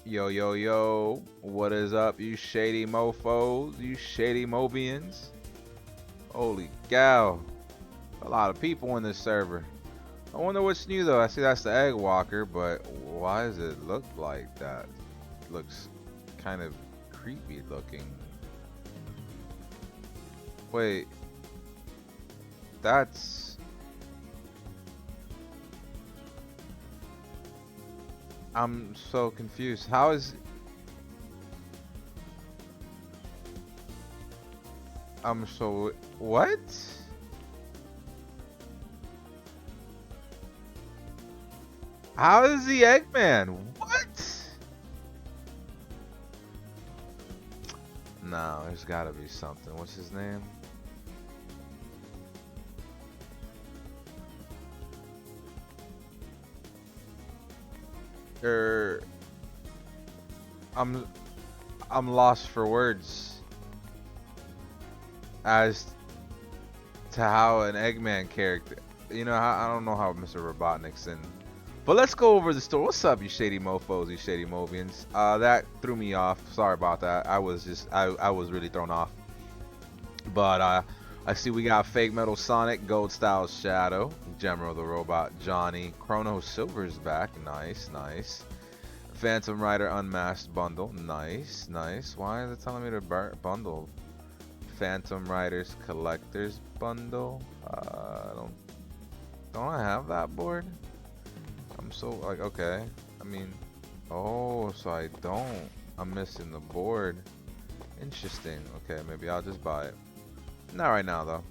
Yo, yo, yo, what is up, you shady mofos, you shady Mobians? Holy cow, a lot of people in this server. I wonder what's new though. I see that's the Egg Walker, but why does it look like that? It looks kind of creepy looking. Wait, that's... I'm so confused. How is... I'm so... What? How is the Eggman? What? No, there's gotta be something. What's his name? Er, I'm lost for words as to how an Eggman character. You know, I don't know how Mr. Robotnik's in. But let's go over the story. What's up, you shady mofos, you shady Mobians? That threw me off. Sorry about that. I was really thrown off. But I see we got Fake Metal Sonic, Gold Style Shadow, General the Robot Johnny, Chrono Silver's back, nice, nice. Phantom Rider Unmasked Bundle, nice, nice. Why is it telling me to bundle? Phantom Riders Collector's Bundle. Don't I have that board? I'm so like, okay. I mean, oh, so I don't. I'm missing the board. Interesting. Okay, maybe I'll just buy it. Not right now though.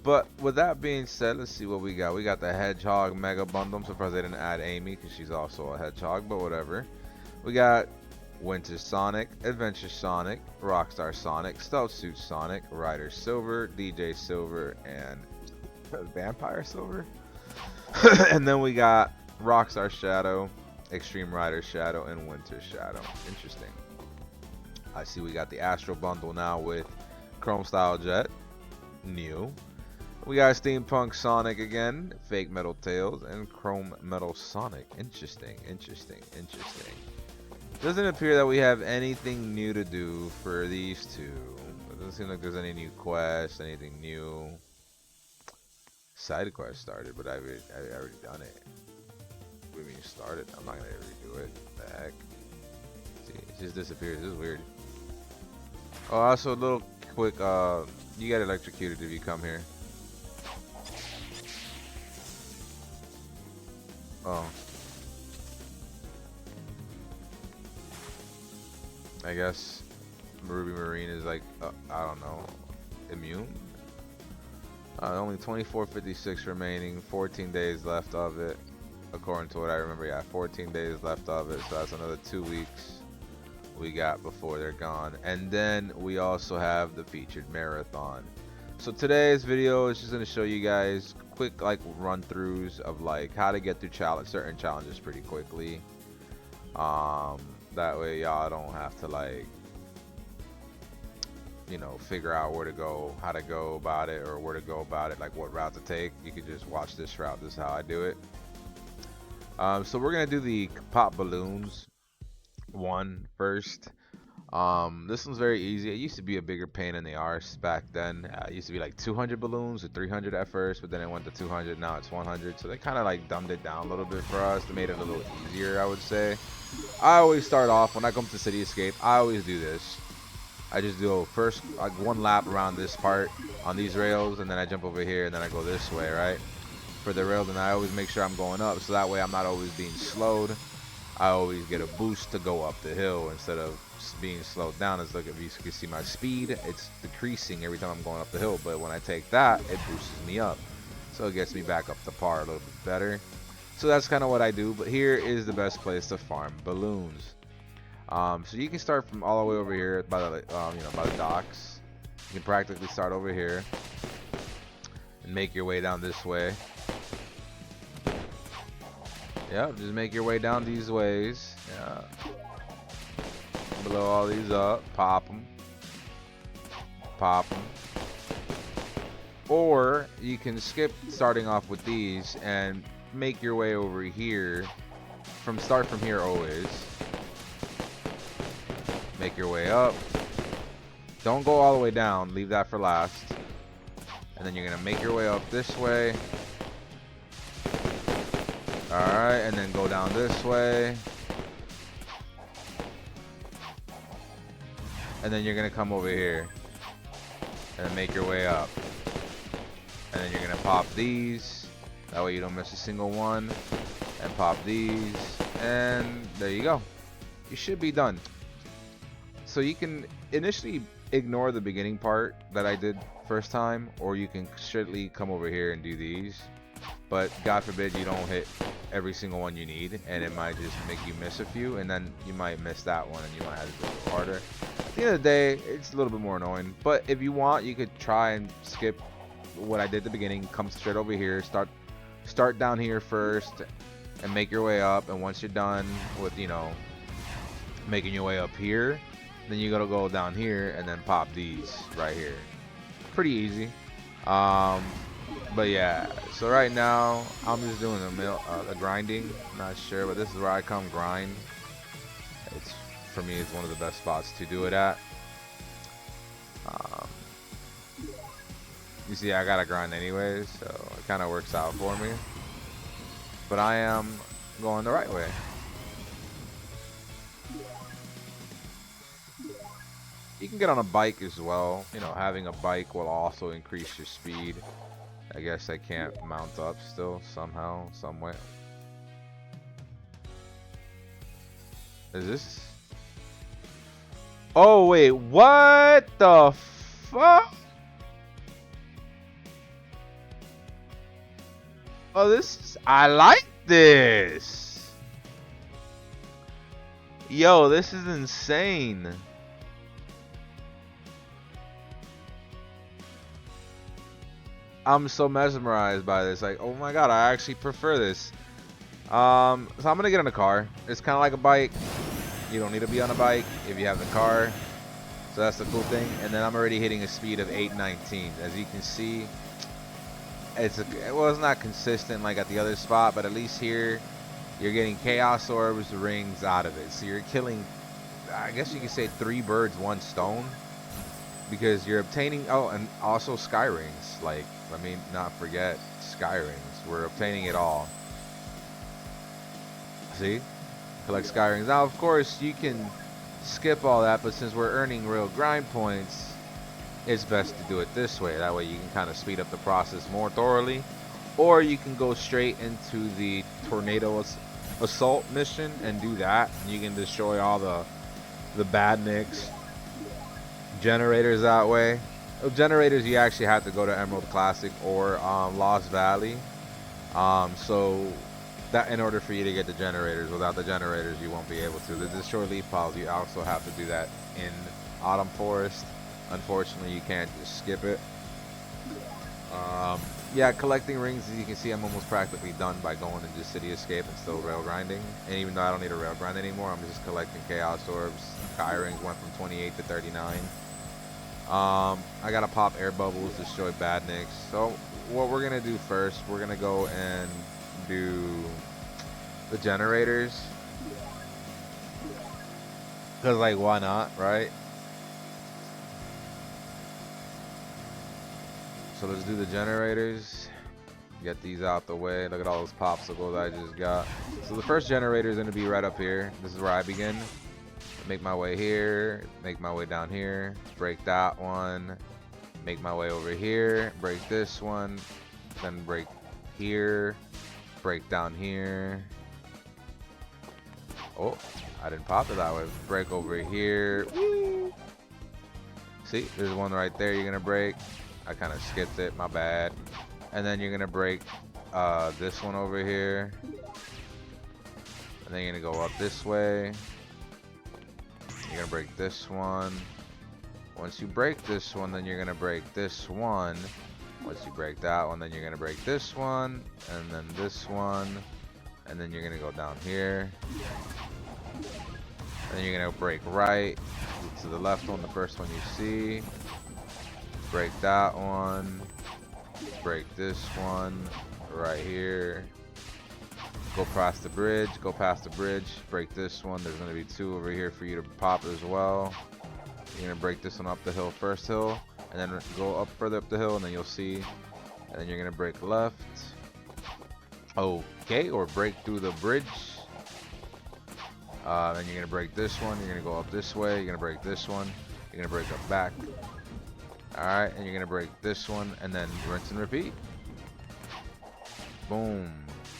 But with that being said, let's see what we got. We got the Hedgehog Mega Bundle. I'm surprised they didn't add Amy because she's also a hedgehog, but whatever. We got Winter Sonic, Adventure Sonic, Rockstar Sonic, Stealth Suit Sonic, Rider Silver, DJ Silver, and Vampire Silver. And then we got Rockstar Shadow, Extreme Rider Shadow, and Winter Shadow. Interesting. I see we got the Astro Bundle now with Chrome Style Jet. New. We got Steampunk Sonic again, Fake Metal Tails, and Chrome Metal Sonic. Interesting, interesting, interesting. Doesn't appear that we have anything new to do for these two. It doesn't seem like there's any new quests, anything new. Side quest started, but I already done it. What do you mean started? I'm not gonna redo it. What the heck? See, it just disappears. This is weird. Oh, also a little quick. You get electrocuted if you come here. Oh. I guess Ruby Marine is like, I don't know, immune? Only 2456 remaining, 14 days left of it. According to what I remember, yeah, 14 days left of it, so that's another 2 weeks we got before they're gone. And then we also have the featured marathon. So today's video is just going to show you guys quick like run-throughs of like how to get through certain challenges pretty quickly. That way y'all don't have to like, you know, figure out where to go, how to go about it, or where to go about it, like what route to take. You can just watch this route. This is how I do it. So we're gonna do the pop balloons one first. This one's very easy. It used to be a bigger pain in the arse back then. It used to be like 200 balloons or 300 at first, but then it went to 200. Now it's 100. So they kind of like dumbed it down a little bit for us. They made it a little easier, I would say. I always start off when I come to City Escape. I always do this. I just do first like one lap around this part on these rails, and then I jump over here, and then I go this way, right? For the rails, and I always make sure I'm going up, so that way I'm not always being slowed. I always get a boost to go up the hill instead of being slowed down. As look, if you can see my speed, it's decreasing every time I'm going up the hill, but when I take that, it boosts me up, so it gets me back up to par a little bit better. So that's kind of what I do, but here is the best place to farm balloons. So you can start from all the way over here by the by the docks. You can practically start over here and make your way down this way. Yep, just make your way down these ways. Yeah. Blow all these up, pop them. Pop them. Or you can skip starting off with these and make your way over here. Start from here always. Make your way up. Don't go all the way down. Leave that for last. And then you're gonna make your way up this way. Alright, and then go down this way. And then you're gonna come over here. And make your way up. And then you're gonna pop these. That way you don't miss a single one. And pop these. And there you go. You should be done. So you can initially ignore the beginning part that I did first time, or you can strictly come over here and do these. But God forbid you don't hit every single one you need, and it might just make you miss a few, and then you might miss that one and you might have to go a little harder. At the end of the day, it's a little bit more annoying, but if you want, you could try and skip what I did at the beginning. Come straight over here, start down here first and make your way up, and once you're done with, you know, making your way up here, then you gotta go down here and then pop these right here. Pretty easy. But yeah, so right now I'm just doing a grinding. Not sure, but this is where I come grind. It's, for me, it's one of the best spots to do it at. You see, I gotta grind anyways, so it kind of works out for me. But I am going the right way. You can get on a bike as well. You know, having a bike will also increase your speed. I guess I can't mount up still somehow, some way. Is this? Oh wait, what the fuck? Oh, this is, I like this. Yo, this is insane. I'm so mesmerized by this. Like, oh my god, I actually prefer this. So I'm gonna get in a car. It's kind of like a bike. You don't need to be on a bike if you have the car. So that's the cool thing. And then I'm already hitting a speed of 819. As you can see, it's not consistent like at the other spot, but at least here you're getting chaos orbs, rings out of it. So you're killing, I guess you could say, 3 birds, 1 stone. Because you're obtaining, oh, and also sky rings. Like, let me not forget sky rings. We're obtaining it all. See? Collect sky rings. Now, of course, you can skip all that, but since we're earning real grind points, it's best to do it this way. That way you can kind of speed up the process more thoroughly. Or you can go straight into the tornado assault mission and do that. You can destroy all the badniks. Generators that way. Generators, you actually have to go to Emerald Classic or Lost Valley. So that in order for you to get the generators, without the generators you won't be able to. The destroy leaf piles, you also have to do that in Autumn Forest. Unfortunately, you can't just skip it. Yeah, collecting rings, as you can see, I'm almost practically done by going into City Escape and still rail grinding. And even though I don't need a rail grind anymore, I'm just collecting chaos orbs. Sky rings went from 28 to 39. I gotta pop air bubbles, destroy badniks. So what we're gonna do first, we're gonna go and do the generators. Cause like, why not, right? So let's do the generators. Get these out the way. Look at all those popsicles I just got. So the first generator is gonna be right up here. This is where I begin. Make my way here, make my way down here, break that one, make my way over here, break this one, then break here, break down here. Oh, I didn't pop it that way. Break over here. Woo. See, there's one right there you're gonna break. I kind of skipped it, my bad. And then you're gonna break this one over here. And then you're gonna go up this way. You're gonna break this one. Once you break this one, then you're gonna break this one. Once you break that one, then you're gonna break this one, and then this one, and then you're gonna go down here. And then you're gonna break right to the left one, the first one you see. Break that one. Break this one right here. Go past the bridge, go past the bridge, break this one. There's gonna be 2 over here for you to pop as well. You're gonna break this one up the hill, first hill, and then go up further up the hill, and then you'll see, and then you're gonna break left. Okay, or break through the bridge. Then you're gonna break this one, you're gonna go up this way, you're gonna break this one, you're gonna break up back. Alright, and you're gonna break this one, and then rinse and repeat. Boom.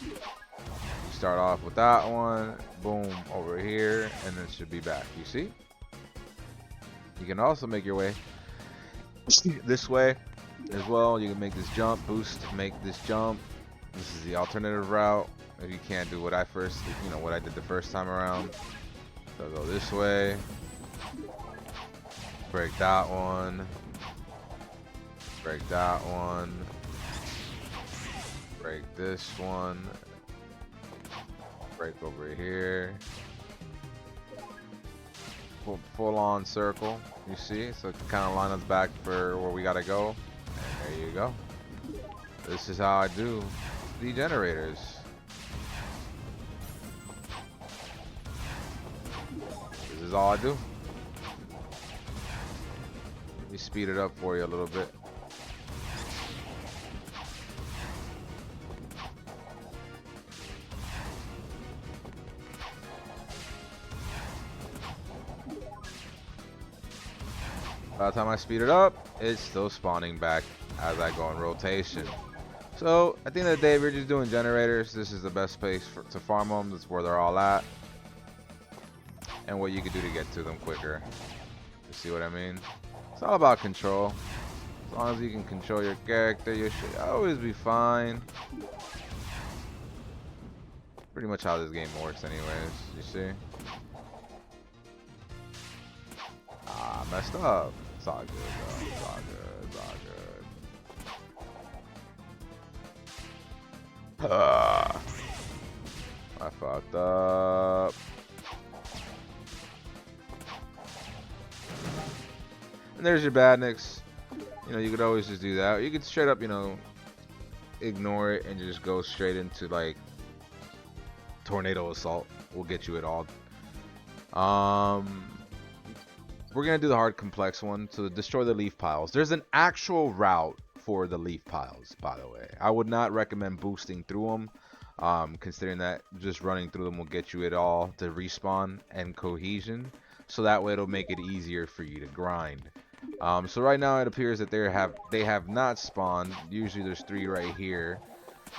You start off with that one, boom, over here, and then it should be back. You see? You can also make your way this way as well. You can make this jump, boost, make this jump. This is the alternative route. If you can't do what I did the first time around. So go this way. Break that one. Break that one. Break this one. Break over here. Full on circle, you see, so it can kind of line us back for where we gotta go. And there you go. This is how I do the generators. This is all I do. Let me speed it up for you a little bit. By the time I speed it up, it's still spawning back as I go in rotation. So at the end of the day, if you're just doing generators, this is the best place to farm them. That's where they're all at, and what you can do to get to them quicker. You see what I mean? It's all about control. As long as you can control your character, you should always be fine. Pretty much how this game works anyways, you see? Ah, messed up. It's all good, though. It's all good. It's all good. I fucked up. And there's your badniks. You know, you could always just do that. You could straight up, you know, ignore it and just go straight into, like, tornado assault. Will get you it all. We're gonna do the hard complex one to destroy the leaf piles. There's an actual route for the leaf piles, by the way. I would not recommend boosting through them, considering that just running through them will get you it all to respawn and cohesion. So that way it'll make it easier for you to grind. So right now it appears that they have not spawned. Usually there's 3 right here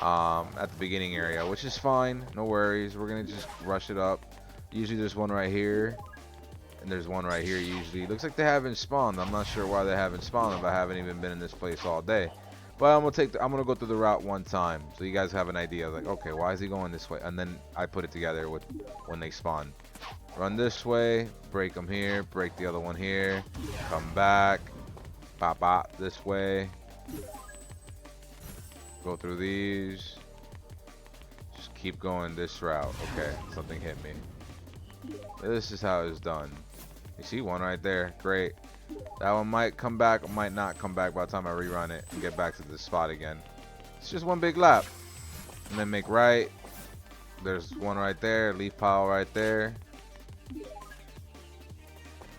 at the beginning area, which is fine. No worries. We're gonna just rush it up. Usually there's 1 right here. And there's 1 right here usually. Looks like they haven't spawned. I'm not sure why they haven't spawned if I haven't even been in this place all day. But I'm gonna go through the route 1 time so you guys have an idea. Like, okay, why is he going this way? And then I put it together with when they spawn. Run this way, break them here, break the other one here, come back, pop out this way, go through these, just keep going this route. Okay, something hit me. This is how it's done. You see 1 right there. Great. That one might come back or might not come back by the time I rerun it and get back to this spot again. It's just 1 big lap. And then make right. There's 1 right there. Leaf pile right there.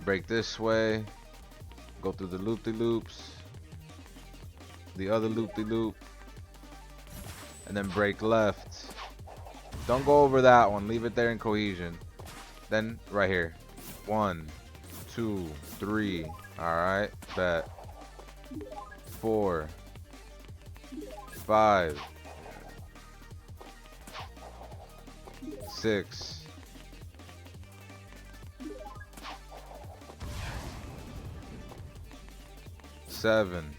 Break this way. Go through the loop-de-loops. The other loop-de-loop. And then break left. Don't go over that one. Leave it there in cohesion. Then right here. 1, 2, 3. Alright. Bet. 4. 5. 6. 7.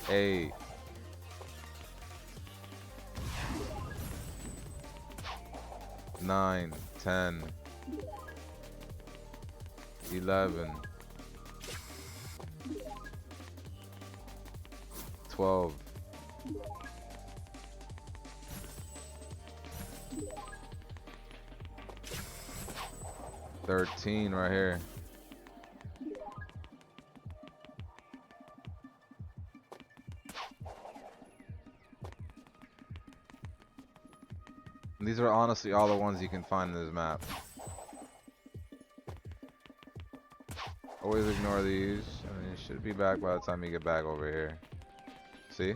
8. 9, 10, 11, 12, 13 right here. These are honestly all the ones you can find in this map. Always ignore these. I mean, it should be back by the time you get back over here. See?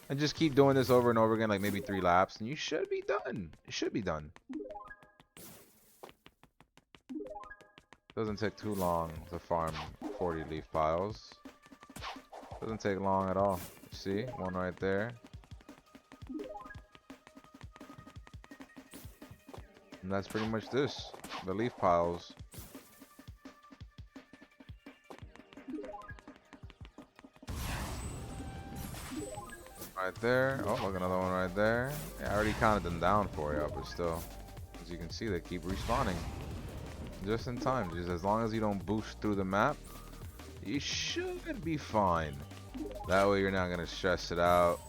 And just keep doing this over and over again, like maybe 3 laps, and you should be done. It should be done. Doesn't take too long to farm 40 leaf piles. Doesn't take long at all. See? One right there. And that's pretty much this. The leaf piles. Right there. Oh, look, another one right there. Yeah, I already counted them down for you, but still. As you can see, they keep respawning. Just in time. Just as long as you don't boost through the map, you should be fine. That way you're not going to stress it out.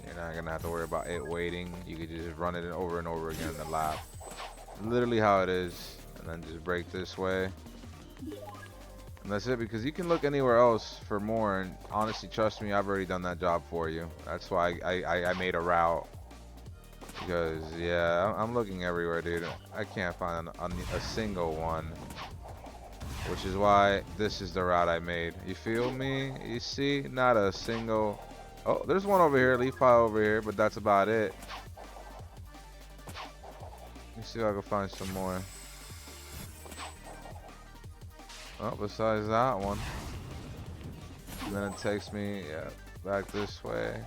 You're not going to have to worry about it waiting. You could just run it over and over again in the lap. Literally how it is. And then just break this way. And that's it, because you can look anywhere else for more, and honestly, trust me, I've already done that job for you. That's why I made a route. Because, yeah, I'm looking everywhere, dude. I can't find a single one. Which is why this is the route I made. You feel me? You see? Not a single... Oh, there's one over here, leaf pile over here, but that's about it. Let me see if I can find some more. Oh, besides that one. And then it takes me, yeah, back this way.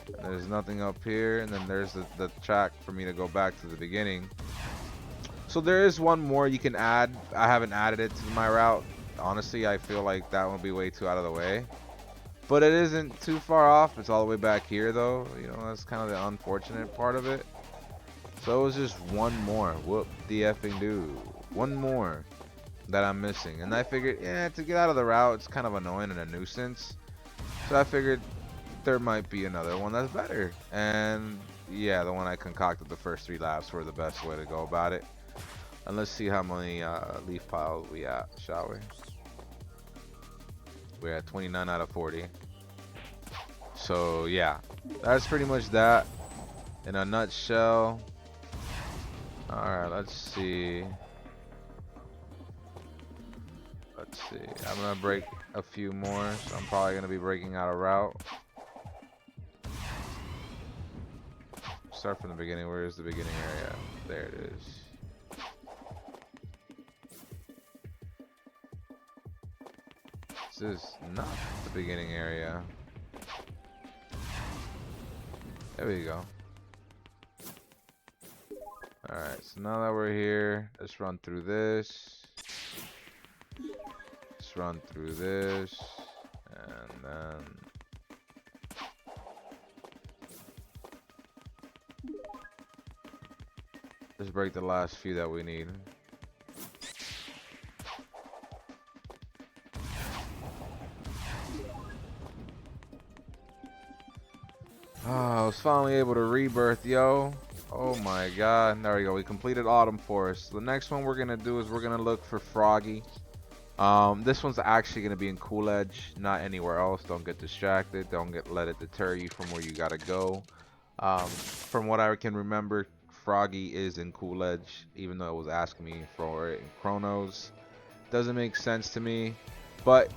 And there's nothing up here, and then there's the track for me to go back to the beginning. So there is one more you can add. I haven't added it to my route. Honestly, I feel like that would be way too out of the way. But it isn't too far off. It's all the way back here, though. You know, that's kind of the unfortunate part of it. So it was just one more. Whoop the effing do. One more that I'm missing. And I figured, yeah, to get out of the route, it's kind of annoying and a nuisance. So I figured there might be another one that's better. And yeah, the one I concocted the first 3 laps were the best way to go about it. And let's see how many leaf piles we at, shall we? We're at 29 out of 40. So yeah, that's pretty much that in a nutshell. Alright, let's see. Let's see. I'm gonna break a few more, so I'm probably gonna be breaking out a route. Start from the beginning. Where is the beginning area? There it is. This is not the beginning area. There we go. Alright, so now that we're here, let's run through this. Let's run through this. And then... let's break the last few that we need. Oh, I was finally able to rebirth, yo. Oh my god. There we go. We completed Autumn Forest. The next one we're going to do is we're going to look for Froggy. This one's actually going to be in Coolidge, not anywhere else. Don't get distracted. Don't let it deter you from where you got to go. From what I can remember, Froggy is in Coolidge, even though it was asking me for it in Chronos. Doesn't make sense to me. But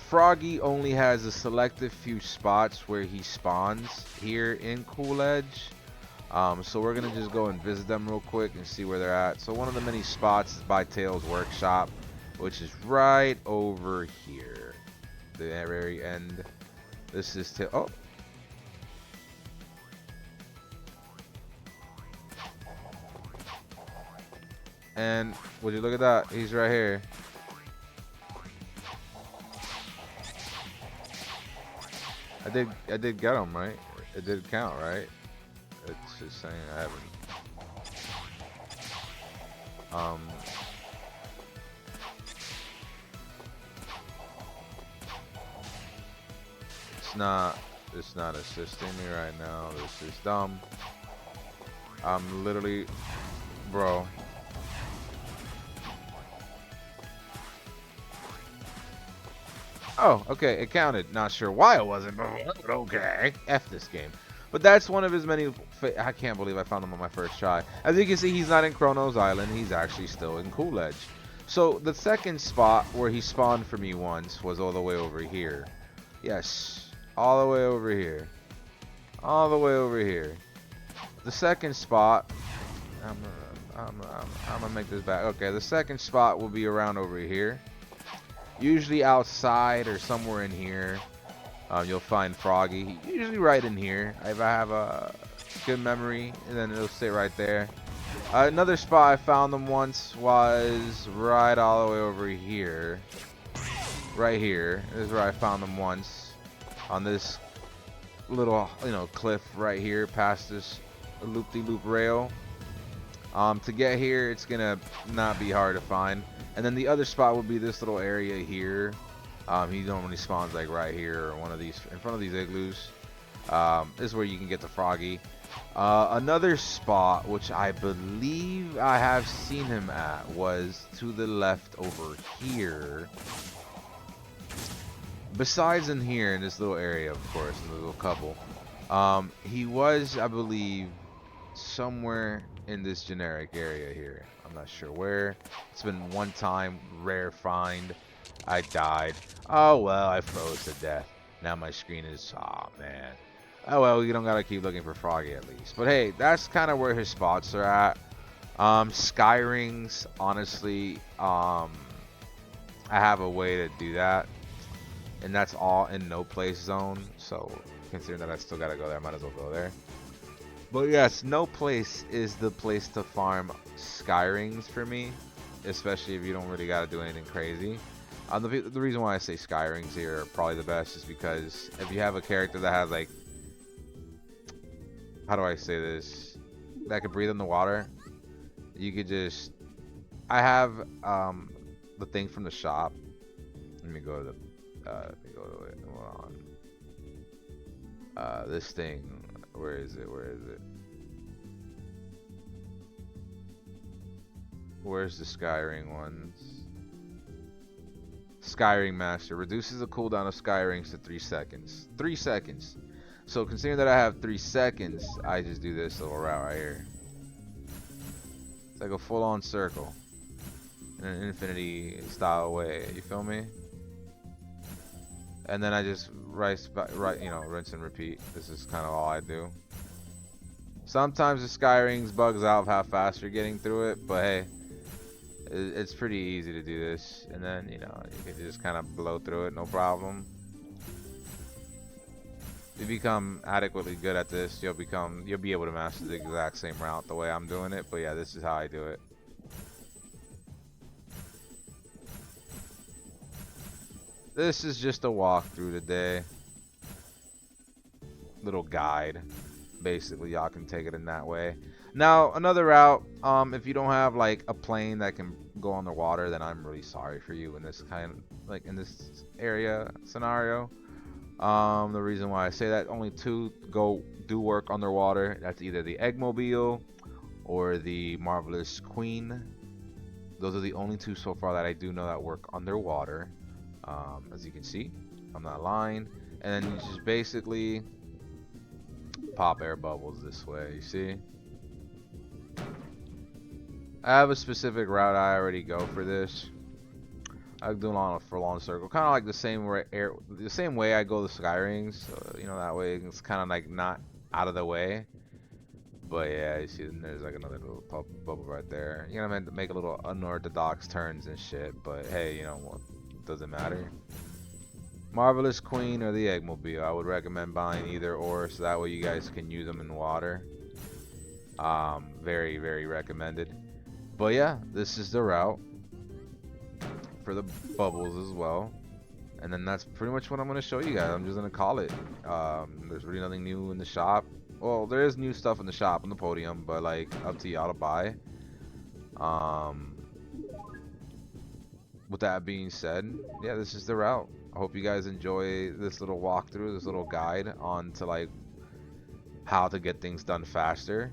Froggy only has a selective few spots where he spawns here in Coolidge. So we're gonna just go and visit them real quick and see where they're at. So one of the many spots is by Tails' workshop, which is right over here, the very end. This is oh. And would you look at that? He's right here. I did get him, right? It did count, right? It's just saying I haven't. It's not assisting me right now. This is dumb. I'm literally, bro. Oh, okay, it counted. Not sure why it wasn't, but okay. F this game. But that's one of his many. I can't believe I found him on my first try. As you can see, he's not in Chronos Island. He's actually still in Coolidge. So the second spot where he spawned for me once was all the way over here. Yes, all the way over here. All the way over here. The second spot, I'm gonna make this back. Okay, the second spot will be around over here. Usually outside or somewhere in here. You'll find Froggy. Usually right in here. If I have a good memory, and then it'll stay right there. Another spot I found them once was right all the way over here. Right here. This is where I found them once. On this little, cliff right here past this loop-de-loop rail. To get here, it's gonna not be hard to find. And then the other spot would be this little area here. He normally spawns like right here or one of these in front of these igloos. This is where you can get the Froggy. Another spot which I believe I have seen him at was to the left over here. Besides in here in this little area, of course, in the little couple. He was, I believe, somewhere in this generic area here. I'm not sure where. It's been one time, rare find. I died. Oh well, I froze to death. Now my screen is, oh man. Oh well, you don't gotta keep looking for Froggy at least. But hey, that's kind of where his spots are at. Sky Rings, honestly, I have a way to do that. And that's all in no place zone. So considering that I still gotta go there, I might as well go there. But yes, no place is the place to farm Sky Rings for me. Especially if you don't really gotta do anything crazy. The reason why I say Sky Rings here are probably the best is because if you have a character that has like, how do I say this, that can breathe in the water, you could just, I have the thing from the shop. Let me go to it. Hold on. This thing, where is it? Where's the Sky Ring ones? Sky Ring Master reduces the cooldown of Sky Rings to 3 seconds. 3 seconds. So considering that I have 3 seconds, I just do this little route right here. It's like a full-on circle in an infinity style way. You feel me? And then I just rinse and repeat. This is kind of all I do. Sometimes the Sky Rings bugs out of how fast you're getting through it, but hey. It's pretty easy to do this, and then you can just kind of blow through it, no problem. If you become adequately good at this, you'll be able to master the exact same route the way I'm doing it. But yeah, this is how I do it. This is just a walkthrough today, little guide. Basically, y'all can take it in that way. Now, another route, if you don't have like a plane that can go on the water, then I'm really sorry for you in this in this area scenario. The reason why I say that, only two do work underwater. That's either the Eggmobile or the Marvelous Queen. Those are the only two so far that I do know that work underwater. As you can see, I'm not lying. And then you just basically pop air bubbles this way, you see? I have a specific route I already go for this. I'm doing on a furlong circle, kind of like the same way I go the Sky Rings. So, that way it's kind of like not out of the way. But yeah, you see, there's like another little bubble right there. You're gonna make a little unorthodox turns and shit. But hey, what? Doesn't matter. Marvelous Queen or the Eggmobile. I would recommend buying either or, so that way you guys can use them in water. Very, very recommended. But yeah, this is the route for the bubbles as well. And then that's pretty much what I'm going to show you guys. I'm just going to call it. There's really nothing new in the shop. Well, there is new stuff in the shop on the podium, but like up to y'all to buy. With that being said, yeah, this is the route. I hope you guys enjoy this little walkthrough, this little guide on to like how to get things done faster.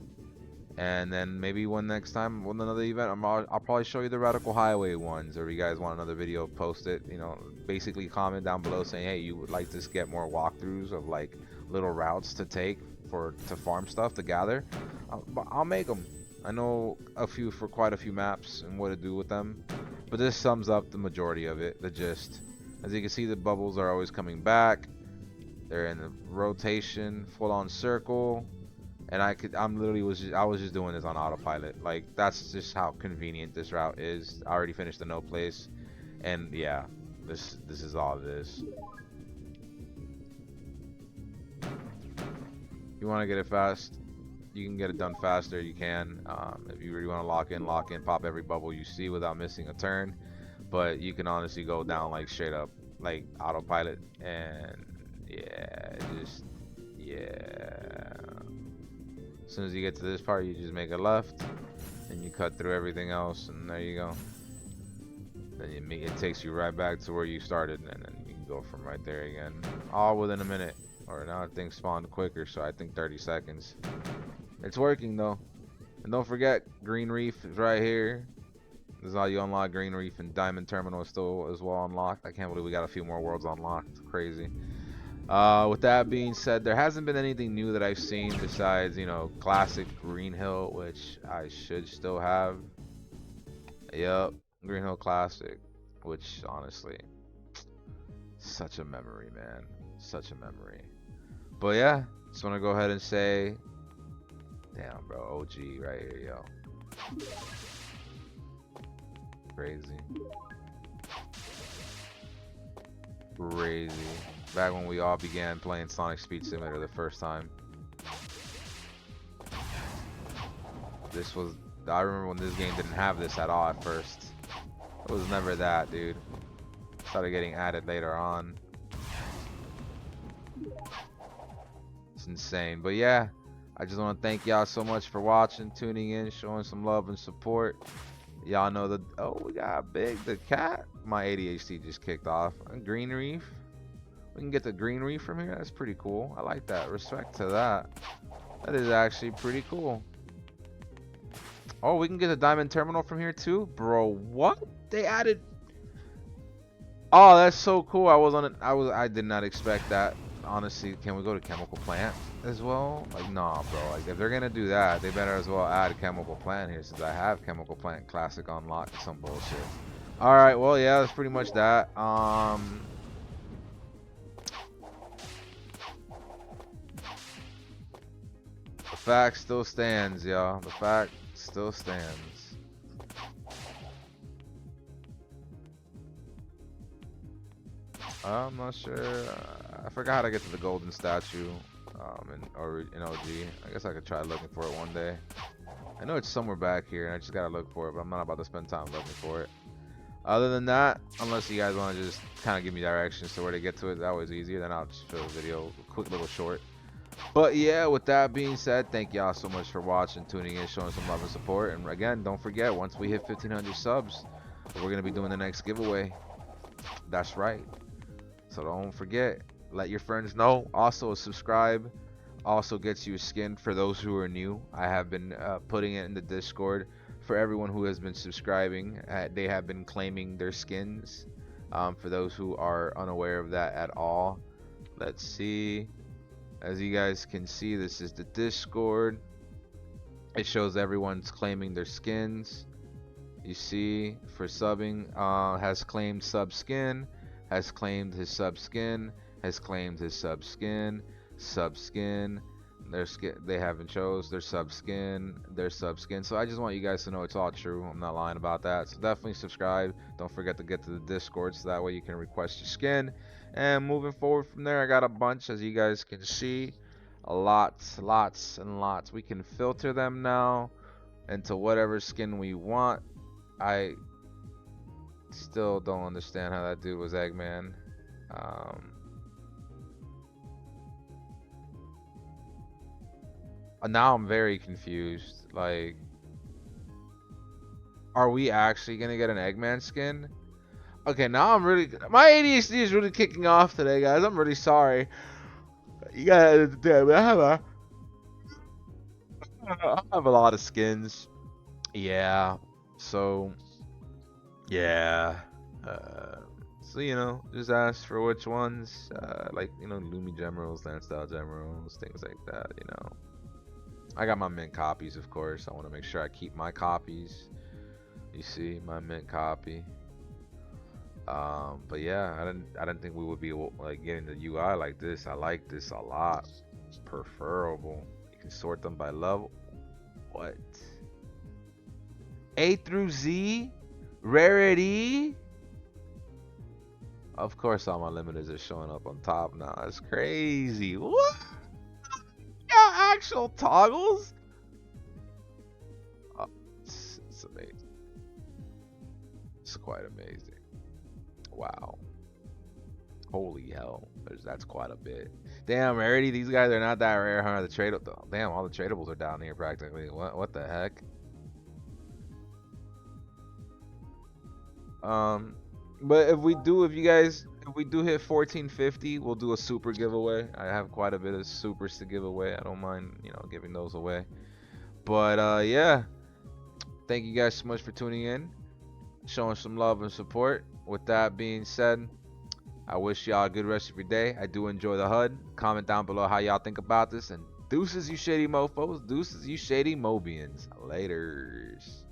And then maybe next time, another event, I'll probably show you the Radical Highway ones. Or if you guys want another video, post it. Basically comment down below saying, hey, you would like to get more walkthroughs of like little routes to take to farm stuff to gather, I'll make them. I know for quite a few maps and what to do with them, but this sums up the majority of it. The gist. As you can see, the bubbles are always coming back. They're in a rotation, full on circle, and I was just doing this on autopilot. Like, that's just how convenient this route is. I already finished the no place, and yeah, this is all it is. You want to get it fast, you can get it done faster. You can, if you really want to lock in, pop every bubble you see without missing a turn. But you can honestly go down like straight up, like autopilot, and yeah, as soon as you get to this part, you just make a left, and you cut through everything else, and there you go. Then it takes you right back to where you started, and then you can go from right there again, all within a minute. Or now things spawned quicker, so I think 30 seconds. It's working though. And don't forget, Green Reef is right here. This is how you unlock Green Reef, and Diamond Terminal is still as well unlocked. I can't believe we got a few more worlds unlocked. It's crazy. With that being said, there hasn't been anything new that I've seen besides, you know, classic Green Hill, which I should still have. Yep, Green Hill Classic, which honestly, such a memory, man. Such a memory. But yeah, just want to go ahead and say, damn, bro, OG right here, yo. Crazy. Crazy. Back when we all began playing SonicSpeedSimulator the first time. I remember when this game didn't have this at all at first. It was never that, dude. Started getting added later on. It's insane. But yeah, I just want to thank y'all so much for watching, tuning in, showing some love and support. Y'all know we got the cat. My ADHD just kicked off. Green Reef. We can get the Green Reef from here. That's pretty cool. I like that. Respect to that. That is actually pretty cool. Oh, we can get the Diamond Terminal from here too? Bro, what? They added... Oh, that's so cool. I did not expect that. Honestly, can we go to Chemical Plant as well? Like, nah, bro. Like, if they're gonna do that, they better as well add a Chemical Plant here, since I have Chemical Plant Classic unlocked. Some bullshit. Alright, well, yeah, that's pretty much that. The fact still stands, y'all. The fact still stands. I'm not sure. I forgot how to get to the golden statue in OG. I guess I could try looking for it one day. I know it's somewhere back here, and I just gotta look for it, but I'm not about to spend time looking for it. Other than that, unless you guys want to just kind of give me directions to where to get to it, that was easier. Then I'll just show the video, a quick little short. But yeah, with that being said, thank y'all so much for watching, tuning in, showing some love and support. And again, don't forget, once we hit 1,500 subs, we're gonna be doing the next giveaway. That's right. So don't forget, let your friends know. Also, subscribe also gets you a skin for those who are new. I have been putting it in the Discord for everyone who has been subscribing. They have been claiming their skins. For those who are unaware of that at all, let's see. As you guys can see, this is the Discord. It shows everyone's claiming their skins. You see, for subbing, has claimed sub skin, has claimed his sub skin, has claimed his sub skin, sub skin. Their skin, they haven't chose their sub skin, their sub skin. So I just want you guys to know it's all true. I'm not lying about that. So definitely subscribe. Don't forget to get to the Discord so that way you can request your skin. And moving forward from there, I got a bunch, as you guys can see, lots and lots. We can filter them now into whatever skin we want. I still don't understand how that dude was Eggman. Now I'm very confused. Like, are we actually gonna get an Eggman skin? Okay, now I'm really... My ADHD is really kicking off today, guys. I'm really sorry. You guys understand, I have a lot of skins. Yeah. So, yeah. So, you know, just ask for which ones, like, you know, Lumi Gemerals, Landstyle Gemerals, things like that, you know. I got my mint copies, of course. I want to make sure I keep my copies. You see, my mint copy. But yeah, I didn't think we would be like getting the UI like this. I like this a lot. Preferable. You can sort them by level. What? A through Z? Rarity? Of course, all my limiters are showing up on top now. That's crazy. What? Yeah, actual toggles? Oh, it's amazing. It's quite amazing. Wow. Holy hell. That's quite a bit. Damn, rarity. These guys are not that rare, huh? The trade damn, all the tradables are down here practically. What the heck? But if we do hit 1450, we'll do a super giveaway. I have quite a bit of supers to give away. I don't mind, you know, giving those away. But yeah, thank you guys so much for tuning in, showing some love and support. With that being said, I wish y'all a good rest of your day. I do enjoy the HUD. Comment down below how y'all think about this, and deuces, you shady mofos. Deuces, you shady Mobians. Laters.